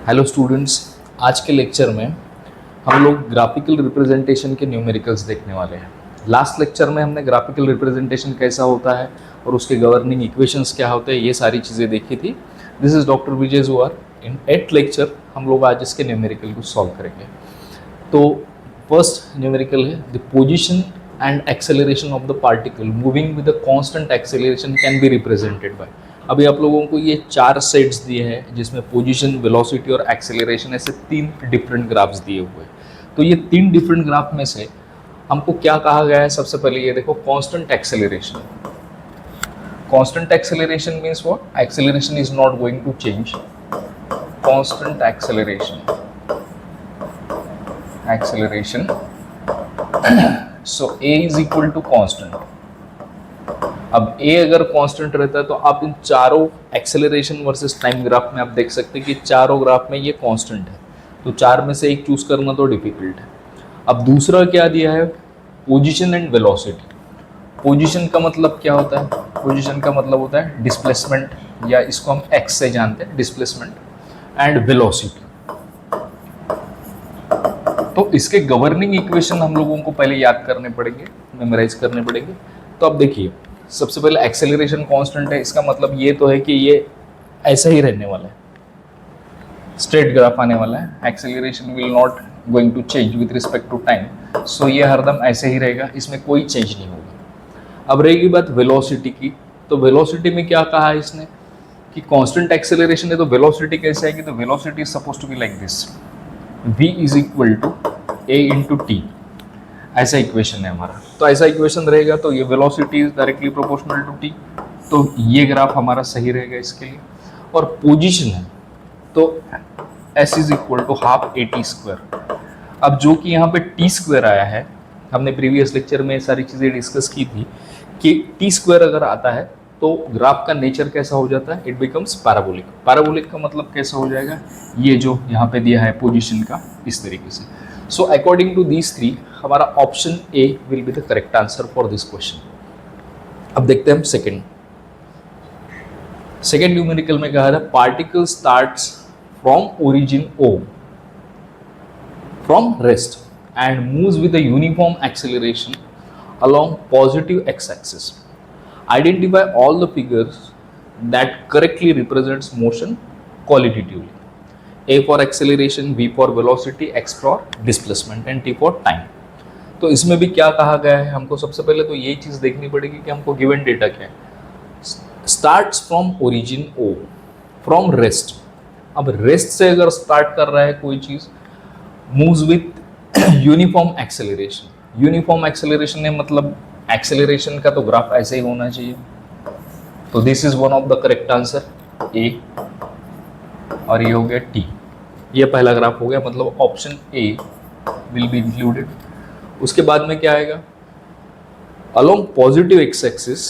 Hello students, आज के lecture में हम लोग ग्राफिकल रिप्रेजेंटेशन के न्यूमेरिकल्स देखने वाले हैं। लास्ट लेक्चर में हमने ग्राफिकल रिप्रेजेंटेशन कैसा होता है और उसके गवर्निंग इक्वेशंस क्या होते हैं, ये सारी चीज़ें देखी थी। दिस इज डॉक्टर विजय जुआर। इन 8th लेक्चर हम लोग आज इसके न्यूमेरिकल को सॉल्व करेंगे। तो फर्स्ट न्यूमेरिकल है the position and acceleration of the particle moving with a constant acceleration can be represented by. अभी आप लोगों को ये 4 सेट्स दिए हैं जिसमें पोजीशन, वेलोसिटी और एक्सेलरेशन ऐसे 3 डिफरेंट ग्राफ्स दिए हुए हैं। तो ये 3 डिफरेंट ग्राफ में से हमको क्या कहा गया है, सबसे पहले ये देखो constant acceleration. Constant acceleration means what? Acceleration is not going to change. Constant acceleration so a is equal to constant. अब a अगर कांस्टेंट रहता है तो आप इन चारों एक्सेलरेशन वर्सेस टाइम ग्राफ में आप देख सकते हैं कि चारों ग्राफ में ये कांस्टेंट है, तो 4 में से एक चूज करना तो डिफिकल्ट है। अब दूसरा क्या दिया है? Position and velocity. पोजीशन का मतलब क्या होता है? पोजीशन का मतलब होता है डिस्प्लेसमेंट, या इसको हम x से जानते हैं, डिस्प्लेसमेंट एंड वेलोसिटी। तो इसके गवर्निंग इक्वेशन हम लोगों को पहले याद करने पड़ेंगे, मेमोराइज करने पड़ेंगे। तो अब देखिए, सबसे पहले एक्सेलरेशन कांस्टेंट है, इसका मतलब ये तो है कि ये ऐसा ही रहने वाला है, स्ट्रेट ग्राफ आने वाला है। Acceleration will not going to change with respect to time, so ये हरदम ऐसे ही रहेगा, इसमें कोई चेंज नहीं होगा। अब रहेगी बात वेलोसिटी की। तो वेलोसिटी में क्या कहा है इसने कि कांस्टेंट एक्सेलरेशन है, तो वेलोसिटी कैसे आएगी? तो velocity is suppose to be like this, v is equal to a into T. ऐसा इक्वेशन है हमारा। तो ऐसा इक्वेशन रहेगा तो ये velocity is directly proportional to T, तो ये ग्राफ हमारा सही रहेगा इसके लिए। और पोजीशन है तो s is equal to half a T square. अब जो कि यहाँ पे टी स्क्वायर आया है, हमने प्रीवियस लेक्चर में सारी चीज़ें डिस्कस की थी कि टी स्क्वायर अगर आता है तो ग्राफ का नेचर कैसा हो जाता है? It becomes parabolic. पैराबोलिक का मतलब कैसा हो जाएगा? ये जो यहाँ पे दिया है पोजीशन का, इस तरीके से। सो अकॉर्डिंग टू दीज 3 हमारा option A will be the correct answer for this question. अब देखते हैं हम सेकेंड न्यूमेरिकल में कहा था particle starts from origin O from rest and moves with a uniform acceleration along positive x-axis. Identify all the figures that correctly represents motion qualitatively. A for acceleration, V for velocity, X for displacement and T for time. तो इसमें भी क्या कहा गया है? हमको सबसे पहले तो ये चीज़ देखनी पड़ेगी कि हमको गिवन डेटा क्या है। Starts from origin O, from rest. अब रेस्ट से अगर स्टार्ट कर रहा है कोई चीज़, moves with uniform acceleration. Uniform acceleration है मतलब एक्सेलरेशन का तो ग्राफ ऐसे ही होना चाहिए। तो this is one of the correct answer A, और ये हो गया टी। ये पहला ग्राफ हो गया, मतलब option A will be included. उसके बाद में क्या आएगा? Along positive x axis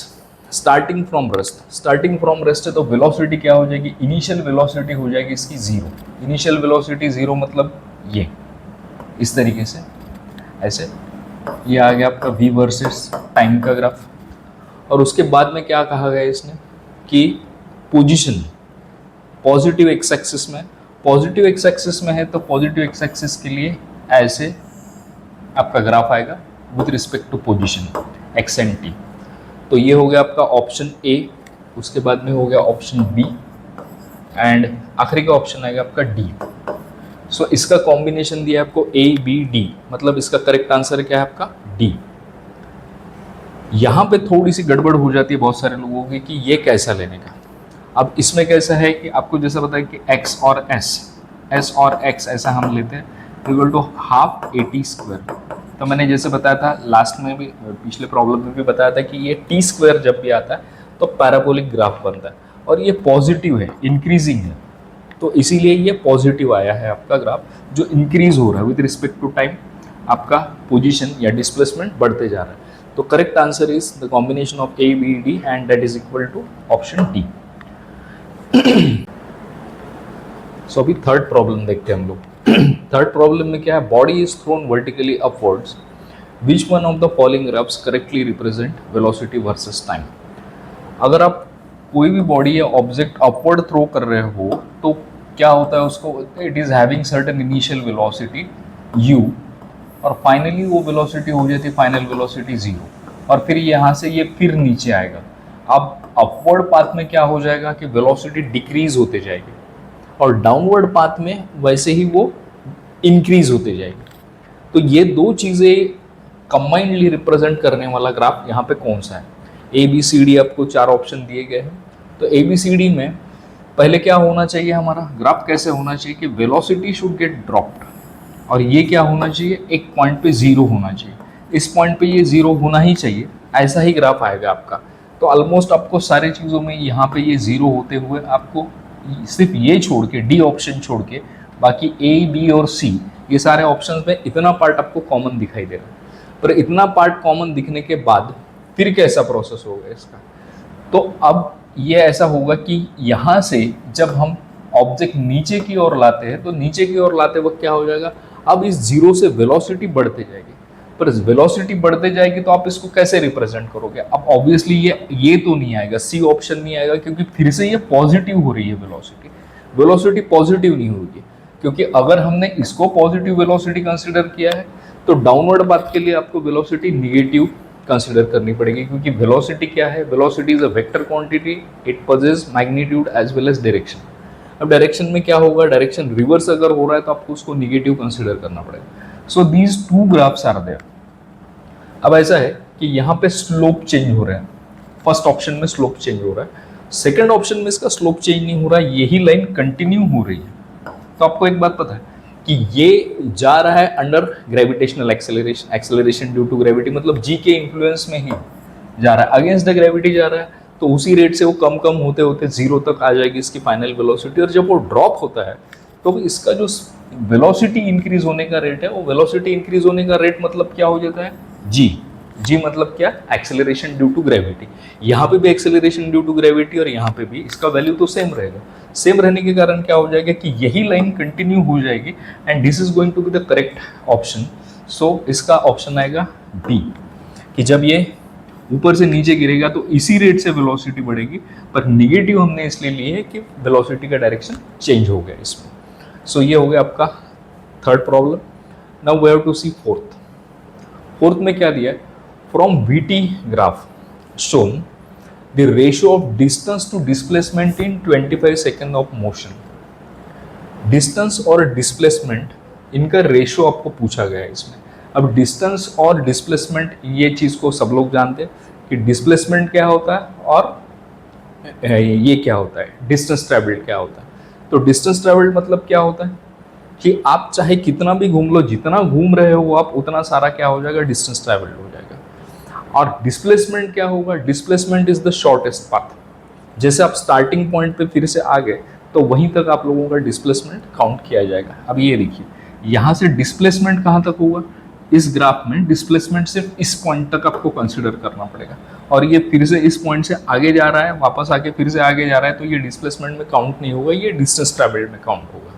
starting from rest. Starting from rest है तो वेलोसिटी क्या हो जाएगी? इनिशियल वेलोसिटी हो जाएगी इसकी 0। इनिशियल वेलोसिटी 0 मतलब ये इस तरीके से, ऐसे। ये आ गया आपका v वर्सेस टाइम का ग्राफ। और उसके बाद में क्या कहा गया इसने कि पोजीशन पॉजिटिव एक्स एक्सिस में, पॉजिटिव एक्स एक्सिस में है तो पॉजिटिव एक्स एक्सिस के लिए ऐसे आपका ग्राफ आएगा with respect to position X and T. तो ये हो गया आपका ऑप्शन ए। उसके बाद में हो गया ऑप्शन बी एंड आखिरी का ऑप्शन आएगा आपका डी। सो इसका कॉम्बिनेशन दिया है आपको ए बी डी, मतलब इसका करेक्ट आंसर क्या है आपका? डी। यहाँ पे थोड़ी सी गड़बड़ हो जाती है बहुत सारे लोगों की कि ये कैसा लेने का। अब इसमें कैसा है कि आपको जैसा पता है कि x और s और x ऐसा हम लेते हैं equal to half a T square. तो मैंने जैसे बताया था लास्ट में भी, पिछले प्रॉब्लम में भी बताया था कि ये टी स्क्वायर जब भी आता है तो पैराबोलिक ग्राफ बनता है, और ये पॉजिटिव है, इंक्रीजिंग है, तो इसीलिए ये पॉजिटिव आया है आपका ग्राफ, जो इंक्रीज हो रहा है विद रिस्पेक्ट टू टाइम। आपका पोजीशन या डिस्प्लेसमेंट बढ़ते जा रहा है। तो correct answer is the combination of A B D and that is equal to option D. So अभी थर्ड प्रॉब्लम देखते हैं हम लोग। थर्ड प्रॉब्लम में क्या है? Body is thrown vertically upwards, which one of the following graphs correctly represent velocity versus time. अगर आप कोई भी बॉडी या ऑब्जेक्ट अपवर्ड थ्रो कर रहे हो तो क्या होता है उसको, it is having certain initial velocity u, और फाइनली वो वेलोसिटी हो जाती है फाइनल वेलोसिटी 0, और फिर यहाँ से ये फिर नीचे आएगा। अब अपवर्ड पाथ में क्या हो जाएगा कि वेलोसिटी डिक्रीज होते जाएगी, और डाउनवर्ड पाथ में वैसे ही वो इंक्रीज होते जाएगी। तो ये दो चीज़ें कंबाइंडली रिप्रेजेंट करने वाला ग्राफ यहाँ पे कौन सा है? ए बी सी डी आपको 4 ऑप्शन दिए गए हैं। तो ए बी सी डी में पहले क्या होना चाहिए, हमारा ग्राफ कैसे होना चाहिए कि वेलोसिटी शुड गेट ड्रॉप्ड, और ये क्या होना चाहिए, एक पॉइंट पे 0 होना चाहिए, इस पॉइंट पे ये 0 होना ही चाहिए, ऐसा ही ग्राफ आएगा आपका। तो ऑलमोस्ट आपको सारी चीज़ों में यहाँ पे ये 0 होते हुए आपको सिर्फ ये छोड़ के, डी ऑप्शन छोड़ के, बाकी ए बी और सी ये सारे ऑप्शंस में इतना पार्ट आपको कॉमन दिखाई दे रहा है। पर इतना पार्ट कॉमन दिखने के बाद फिर कैसा प्रोसेस होगा इसका, तो अब ये ऐसा होगा कि यहाँ से जब हम ऑब्जेक्ट नीचे की ओर लाते हैं, तो नीचे की ओर लाते वक्त क्या हो जाएगा, अब इस 0 से वेलोसिटी बढ़ते जाएगी। पर इस वेलोसिटी बढ़ते जाएगी तो आप इसको कैसे रिप्रेजेंट करोगे? अब ऑब्वियसली ये तो नहीं आएगा, सी ऑप्शन नहीं आएगा, क्योंकि फिर से ये पॉजिटिव हो रही है वेलोसिटी। वेलोसिटी पॉजिटिव नहीं होगी, क्योंकि अगर हमने इसको पॉजिटिव वेलोसिटी कंसिडर किया है तो डाउनवर्ड पाथ के लिए आपको वेलोसिटी निगेटिव कंसिडर करनी पड़ेगी, क्योंकि वेलोसिटी क्या है, velocity is a vector quantity, it possesses magnitude as well as direction. अब डायरेक्शन में क्या होगा, डायरेक्शन रिवर्स अगर हो रहा है तो आपको उसको निगेटिव कंसिडर करना पड़ेगा। So these two graphs are there. अब ऐसा है कि यहाँ पे स्लोप चेंज हो रहा है, फर्स्ट ऑप्शन में स्लोप चेंज हो रहा है, सेकंड ऑप्शन में इसका स्लोप चेंज नहीं हो रहा है, यही लाइन कंटिन्यू हो रही है। तो आपको एक बात पता है कि ये जा रहा है under gravitational acceleration, acceleration due to gravity, मतलब जी के इन्फ्लुएंस में ही जा रहा है, अगेंस्ट द ग्रेविटी जा रहा है, तो उसी रेट से वो कम कम होते होते 0 तक आ जाएगी इसकी फाइनल वेलोसिटी। और जब वो ड्रॉप होता है तो इसका जो वेलोसिटी इंक्रीज होने का रेट है, वो वेलोसिटी इंक्रीज होने का रेट मतलब क्या हो जाता है, जी। जी मतलब क्या, एक्सेलरेशन ड्यू टू ग्रेविटी। यहाँ पे भी एक्सेलरेशन ड्यू टू ग्रेविटी और यहाँ पे भी, इसका वैल्यू तो सेम रहेगा। सेम रहने के कारण क्या हो जाएगा कि यही लाइन कंटिन्यू हो जाएगी, and this is going to be the correct option. So इसका ऑप्शन आएगा डी, कि जब ये ऊपर से नीचे गिरेगा तो इसी रेट से वेलोसिटी बढ़ेगी, पर निगेटिव हमने इसलिए लिए है कि वेलोसिटी का डायरेक्शन चेंज हो गया इसमें। सो ये हो गया आपका third problem. Now we have to see fourth. Fourth में क्या दिया है, from VT graph shown the ratio of distance to displacement in 25 second of motion. Distance और डिस्प्लेसमेंट इनका रेशियो आपको पूछा गया है इसमें। अब डिस्टेंस और डिस्प्लेसमेंट ये चीज़ को सब लोग जानते हैं कि डिस्प्लेसमेंट क्या होता है और ये क्या होता है, डिस्टेंस ट्रेवल्ड क्या होता है। तो डिस्टेंस ट्रेवल्ड मतलब क्या होता है कि आप चाहे कितना भी घूम लो, जितना घूम रहे हो आप उतना सारा क्या हो जाएगा, डिस्टेंस ट्रेवल्ड हो जाएगा। और डिस्प्लेसमेंट क्या होगा, displacement is the shortest path. जैसे आप स्टार्टिंग पॉइंट पे फिर से आ गए तो वहीं तक आप लोगों का डिस्प्लेसमेंट काउंट किया जाएगा। अब ये देखिए, यहाँ से डिस्प्लेसमेंट कहाँ तक होगा, इस ग्राफ में डिस्प्लेसमेंट सिर्फ इस पॉइंट तक आपको कंसिडर करना पड़ेगा, और ये फिर से इस पॉइंट से आगे जा रहा है, वापस आके फिर से आगे जा रहा है, तो ये डिस्प्लेसमेंट में काउंट नहीं होगा, ये डिस्टेंस ट्रेवल्ड में काउंट होगा।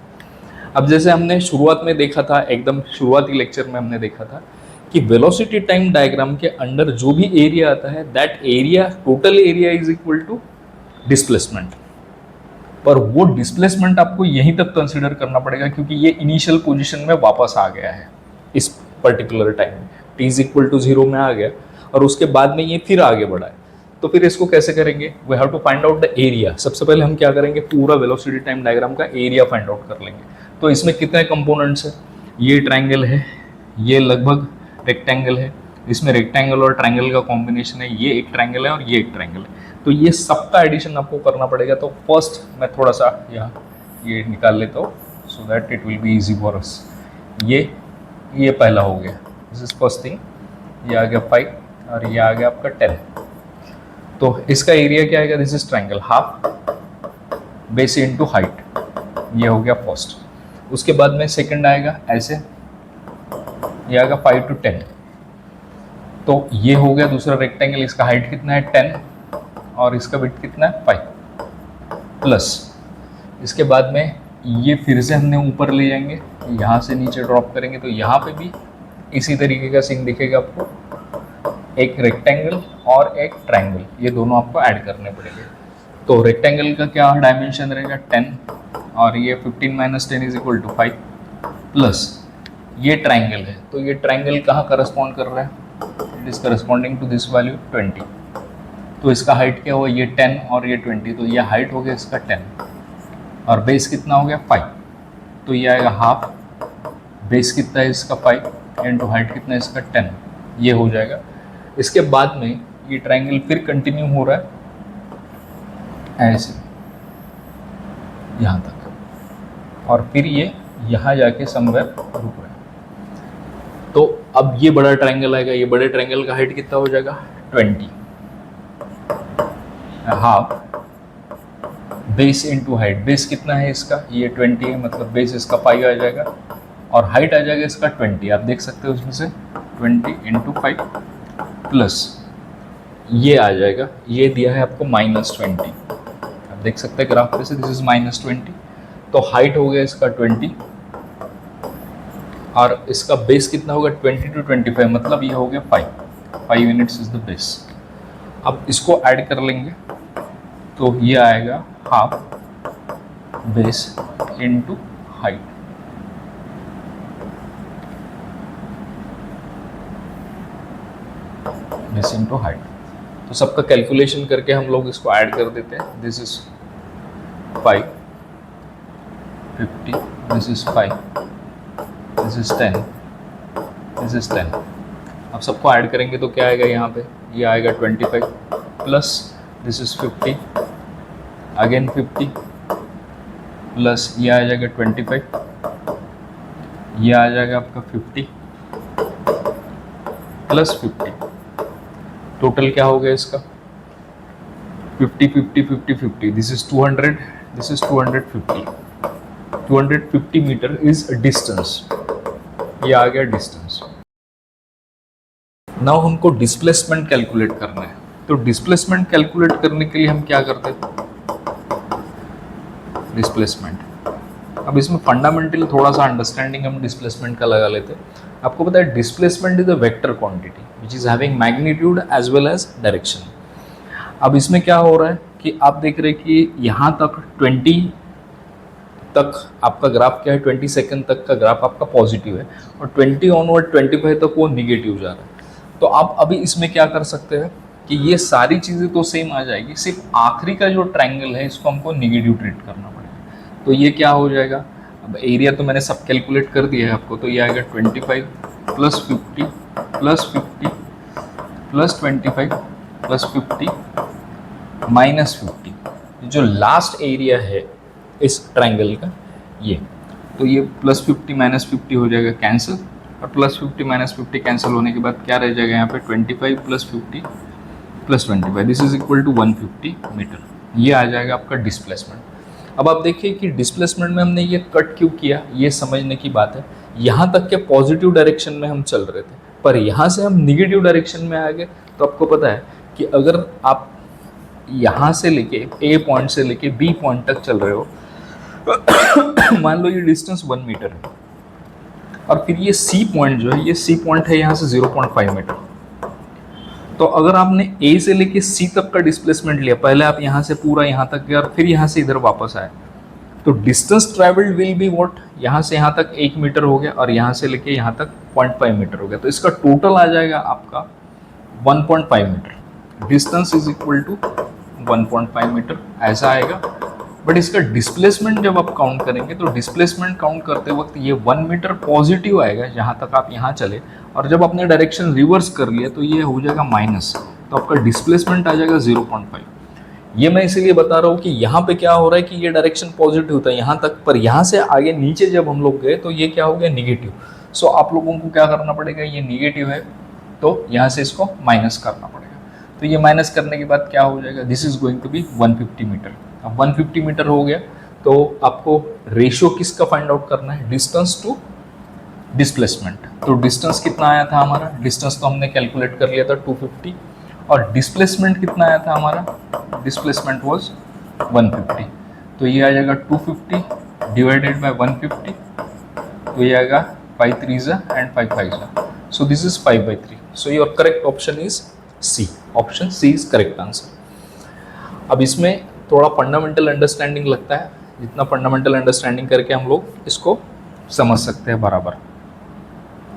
अब जैसे हमने शुरुआत में देखा था, एकदम शुरुआती लेक्चर में हमने देखा था कि वेलोसिटी टाइम डायग्राम के अंडर जो भी एरिया आता है, that area, total area is equal to displacement. पर वो डिस्प्लेसमेंट आपको यहीं तक कंसिडर करना पड़ेगा, क्योंकि ये इनिशियल पोजीशन में वापस आ गया है इस पर्टिकुलर टाइम में, t इज इक्वल टू 0 में आ गया, और उसके बाद में ये फिर आगे बढ़ा है। तो फिर इसको कैसे करेंगे, we have to find out the area. सबसे पहले हम क्या करेंगे, पूरा वेलोसिटी टाइम डायग्राम का एरिया फाइंड आउट कर लेंगे। तो इसमें कितने कंपोनेंट्स है, ये ट्रायंगल है, ये लगभग रेक्टेंगल है, इसमें रेक्टेंगल और ट्रायंगल का कॉम्बिनेशन है, ये एक ट्रायंगल है और ये एक ट्रायंगल है, तो ये सबका एडिशन आपको करना पड़ेगा। तो फर्स्ट मैं थोड़ा सा यहाँ ये निकाल लेता हूँ so that it will be easy for us. ये पहला हो गया, दिस इज फर्स्ट थिंग, ये आ गया 5 और ये आ गया आपका 10। तो इसका एरिया क्या आएगा, this is triangle, half base into height, ये हो गया फर्स्ट। उसके बाद में सेकंड आएगा ऐसे, ये आएगा 5 to 10, तो ये हो गया दूसरा रेक्टेंगल, इसका हाइट कितना है 10 और इसका विड्थ कितना है 5 प्लस। इसके बाद में ये फिर से हमने ऊपर ले जाएंगे, यहाँ से नीचे ड्रॉप करेंगे, तो यहाँ पे भी इसी तरीके का सीन दिखेगा आपको, एक रेक्टेंगल और एक ट्रायंगल, ये दोनों आपको ऐड करने पड़ेंगे। तो रेक्टेंगल का क्या डायमेंशन रहेगा 10 और ये 15 minus 10 is equal to 5 plus ये ट्राइंगल है, तो ये ट्राइंगल कहाँ करस्पॉन्ड कर रहा है, it is corresponding to this value 20। तो इसका हाइट क्या हुआ, ये 10 और ये 20, तो ये हाइट हो गया इसका 10 और बेस कितना हो गया 5, तो ये आएगा हाफ, बेस कितना है इसका 5 इंटू हाइट कितना है इसका 10, ये हो जाएगा। इसके बाद में ये ट्राइंगल फिर कंटिन्यू हो रहा है ऐसे यहाँ तक और फिर ये यहाँ जाके समवेयर रुक रहा है। तो अब ये बड़ा ट्राइंगल आएगा, ये बड़े ट्राइंगल का हाइट कितना हो जाएगा 20, half base into height, base कितना है इसका ये 20 है, मतलब बेस इसका 5 आ जाएगा और हाइट आ जाएगा इसका 20, आप देख सकते हो उसमें से 20 इंटू 5 प्लस ये आ जाएगा, ये दिया है आपको -20, आप देख सकते हैं ग्राफ पे से, दिस इज -20, तो हाइट हो गया इसका 20 और इसका बेस कितना होगा 20 to 25, मतलब ये हो गया 5 यूनिट्स इज द बेस। अब इसको ऐड कर लेंगे तो ये आएगा half base into height, base into height. तो सबका कैलकुलेशन करके हम लोग इसको ऐड कर देते हैं, this is 5 50, this is 5, this is 10, this is 10। अब सबको ऐड करेंगे तो क्या आएगा यहाँ पे, ये आएगा 25 plus this is 50, again 50 plus ये आ जाएगा 25, ये आ जाएगा आपका 50 प्लस 50, टोटल क्या हो गया इसका 50 50 50 50, this is 200, this is 250 metre is distance, ये आ गया डिस्टेंस। नाउ हमको डिस्प्लेसमेंट कैलकुलेट करना है, तो डिस्प्लेसमेंट कैलकुलेट करने के लिए हम क्या करते हैं, डिस्प्लेसमेंट। अब इसमें फंडामेंटली थोड़ा सा अंडरस्टैंडिंग हम डिस्प्लेसमेंट का लगा लेते हैं। आपको पता है displacement is a vector quantity which is having magnitude as well as direction. अब इसमें क्या हो रहा है कि आप देख रहे हैं कि यहाँ तक 20 तक आपका ग्राफ क्या है, 20 सेकंड तक का ग्राफ आपका पॉजिटिव है और 20 ऑनवर्ड 25 तक वो निगेटिव जा रहा है। तो आप अभी इसमें क्या कर सकते हैं कि ये सारी चीज़ें तो सेम आ जाएगी, सिर्फ आखिरी का जो ट्रायंगल है इसको हमको निगेटिव ट्रीट करना पड़ेगा। तो ये क्या हो जाएगा, अब एरिया तो मैंने सब कैलकुलेट कर दिया है आपको, तो ये आएगा 25 plus 50 plus 50 plus 25 plus 50 minus 50, जो लास्ट एरिया है इस ट्रायंगल का ये, तो ये प्लस 50 माइनस 50 हो जाएगा कैंसिल, और प्लस 50 माइनस 50 कैंसिल होने के बाद क्या रह जाएगा यहाँ पे 25 plus 50 plus 25, this is equal to 150 metre, ये आ जाएगा आपका डिस्प्लेसमेंट। अब आप देखिए कि डिस्प्लेसमेंट में हमने ये कट क्यों किया, ये समझने की बात है। यहाँ तक के पॉजिटिव डायरेक्शन में हम चल रहे थे, पर यहाँ से हम निगेटिव डायरेक्शन में आ गए। तो आपको पता है कि अगर आप यहाँ से लेके ए पॉइंट से लेके बी पॉइंट तक चल रहे हो, मान लो ये डिस्टेंस 1 मीटर है, और फिर ये सी पॉइंट जो है, ये सी पॉइंट है यहाँ से 0.5 मीटर। तो अगर आपने ए से लेके सी तक का डिस्प्लेसमेंट लिया, पहले आप यहाँ से पूरा यहाँ तक गए और फिर यहाँ से इधर वापस आए, तो distance travelled will be what, यहाँ से यहाँ तक 1 मीटर हो गया और यहाँ से लेके यहाँ तक 0.5 मीटर हो गया। तो इसका टोटल आ जाएगा आपका 1.5 metre, distance is equal to 1.5 metre, ऐसा आएगा। बट इसका डिस्प्लेसमेंट जब आप काउंट करेंगे तो डिस्प्लेसमेंट काउंट करते वक्त ये 1 मीटर पॉजिटिव आएगा जहाँ तक आप यहाँ चले, और जब आपने डायरेक्शन रिवर्स कर लिया तो ये हो जाएगा माइनस, तो आपका डिस्प्लेसमेंट आ जाएगा 0.5। ये मैं इसीलिए बता रहा हूँ कि यहाँ पे क्या हो रहा है कि ये डायरेक्शन पॉजिटिव होता है यहाँ तक, पर यहाँ से आगे नीचे जब हम लोग गए तो ये क्या हो गया निगेटिव। सो आप लोगों को क्या करना पड़ेगा, ये निगेटिव है तो यहाँ से इसको माइनस करना पड़ेगा। तो ये माइनस करने के बाद क्या हो जाएगा, this is going to be 150 metre. अब 150 मीटर हो गया तो आपको रेशियो किसका फाइंड आउट करना है, डिस्टेंस टू डिस्प्लेसमेंट। तो डिस्टेंस कितना आया था हमारा, डिस्टेंस तो हमने कैलकुलेट कर लिया था 250, और डिस्प्लेसमेंट कितना आया था हमारा, डिस्प्लेसमेंट वाज 150। तो ये आ जाएगा 250 डिवाइडेड बाय 150, तो ये आएगा 5 3 and 5 5, so this is 5/3। So your correct option is C, option C is correct answer. अब इसमें थोड़ा फंडामेंटल अंडरस्टैंडिंग लगता है जितना फंडामेंटल अंडरस्टैंडिंग करके हम लोग इसको समझ सकते हैं बराबर।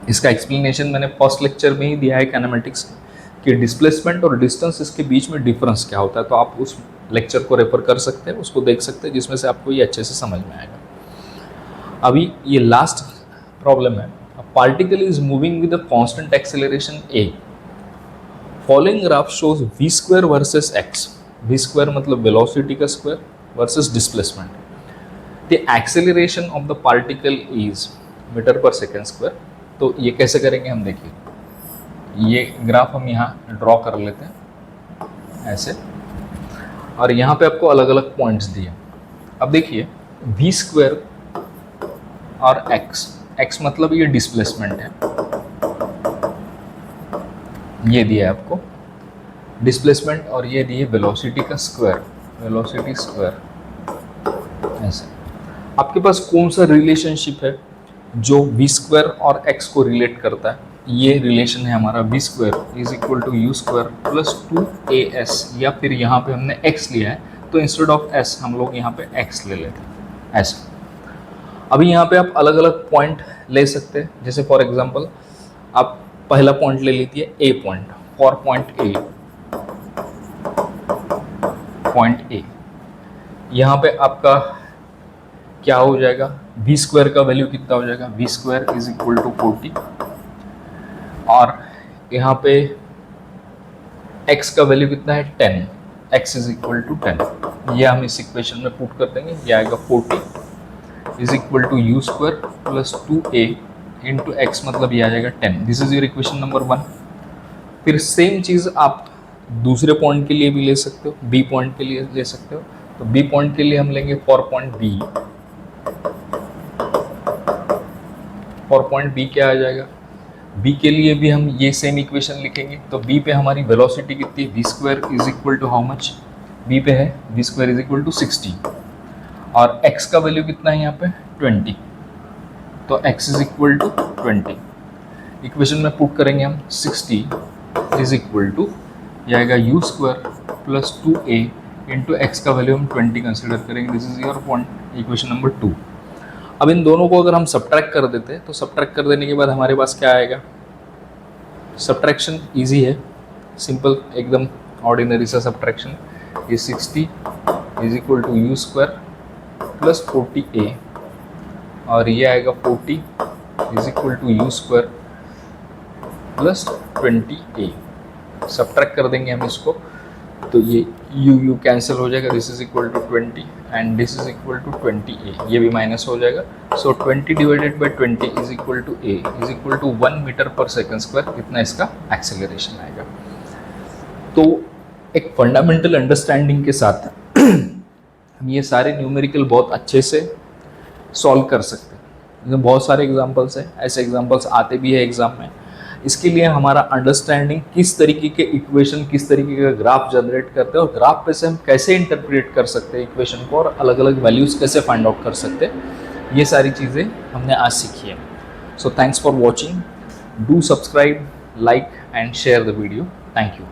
इसका एक्सप्लेनेशन मैंने फर्स्ट लेक्चर में ही दिया है काइनेमेटिक्स कि डिस्प्लेसमेंट और डिस्टेंस इसके बीच में डिफरेंस क्या होता है, तो आप उस लेक्चर को रेफर कर सकते हैं, उसको देख सकते हैं, जिसमें से आपको ये अच्छे से समझ में आएगा। अभी ये लास्ट प्रॉब्लम है, a particle is moving with a constant acceleration a, following graph shows v square versus x, v square मतलब वेलोसिटी का square versus displacement, the acceleration of the particle is metre per second square. तो ये कैसे करेंगे हम, देखिए ये graph हम यहाँ ड्रॉ कर लेते हैं ऐसे, और यहाँ पे आपको अलग अलग पॉइंट्स दिए। अब देखिए v स्क्वायर और x मतलब ये डिस्प्लेसमेंट है, ये दिया है आपको डिस्प्लेसमेंट, और ये दिए वेलोसिटी का स्क्वायर, वेलोसिटी स्क्वायर ऐसे। आपके पास कौन सा रिलेशनशिप है जो v स्क्वायर और x को रिलेट करता है? ये रिलेशन है हमारा v square is equal to u square plus 2as, या फिर यहाँ पे हमने x लिया है तो इंस्टेड ऑफ s हम लोग यहाँ पे x ले लेते हैं ऐसे। अभी यहाँ पे आप अलग अलग पॉइंट ले सकते हैं, जैसे फॉर एग्जांपल आप पहला पॉइंट ले लीजिए a point, for point a, यहाँ पे आपका क्या हो जाएगा, v स्क्वायर का वैल्यू कितना हो जाएगा, v square is equal to 40, और यहाँ पे x का वैल्यू कितना है 10, x इज इक्वल टू 10, ये हम इस इक्वेशन में पुट कर देंगे, ये आएगा 40 is equal to u square plus 2a into x, मतलब ये आ जाएगा 10। This is your equation number 1। फिर सेम चीज़ आप दूसरे पॉइंट के लिए भी ले सकते हो, b पॉइंट के लिए ले सकते हो। तो b पॉइंट के लिए हम लेंगे for point b, for point b क्या आ जाएगा, b के लिए भी हम ये सेम इक्वेशन लिखेंगे। तो b पे हमारी वेलोसिटी कितनी है, v square is equal to how much, b पे है v square is equal to 60, और x का वैल्यू कितना है यहाँ पे 20, तो x is equal to 20। Equation में पुट करेंगे हम 60 इज इक्वल टू, यह आएगा u square plus 2a into x का वैल्यू हम 20 कंसिडर करेंगे। This is your point equation number 2। अब इन दोनों को अगर हम सब्ट्रैक्ट कर देते हैं तो सब्ट्रैक्ट कर देने के बाद हमारे पास क्या आएगा, सब्ट्रैक्शन इजी है, सिंपल एकदम ऑर्डिनरी सा सब्ट्रैक्शन। ये 60 is equal to u square plus 40a, और ये आएगा 40 is equal to u square plus 20a। Subtract कर देंगे हम इसको तो ये यू कैंसिल हो जाएगा, this is equal to 20 and this is equal to 20a, ये भी माइनस हो जाएगा। So 20 divided by 20 is equal to a is equal to 1 metre per second square, इतना इसका एक्सेलरेशन आएगा। तो एक फंडामेंटल अंडरस्टैंडिंग के साथ हम ये सारे न्यूमेरिकल बहुत अच्छे से सॉल्व कर सकते हैं। इसमें बहुत सारे एग्जांपल्स हैं, ऐसे एग्जांपल्स आते भी है एग्जाम में। इसके लिए हमारा अंडरस्टैंडिंग किस तरीके के इक्वेशन, किस तरीके का ग्राफ जनरेट करते हैं, और ग्राफ पे से हम कैसे इंटरप्रेट कर सकते हैं इक्वेशन को, और अलग अलग वैल्यूज़ कैसे फाइंड आउट कर सकते हैं, ये सारी चीज़ें हमने आज सीखी है। So thanks for watching, do subscribe, like and share the video. Thank you.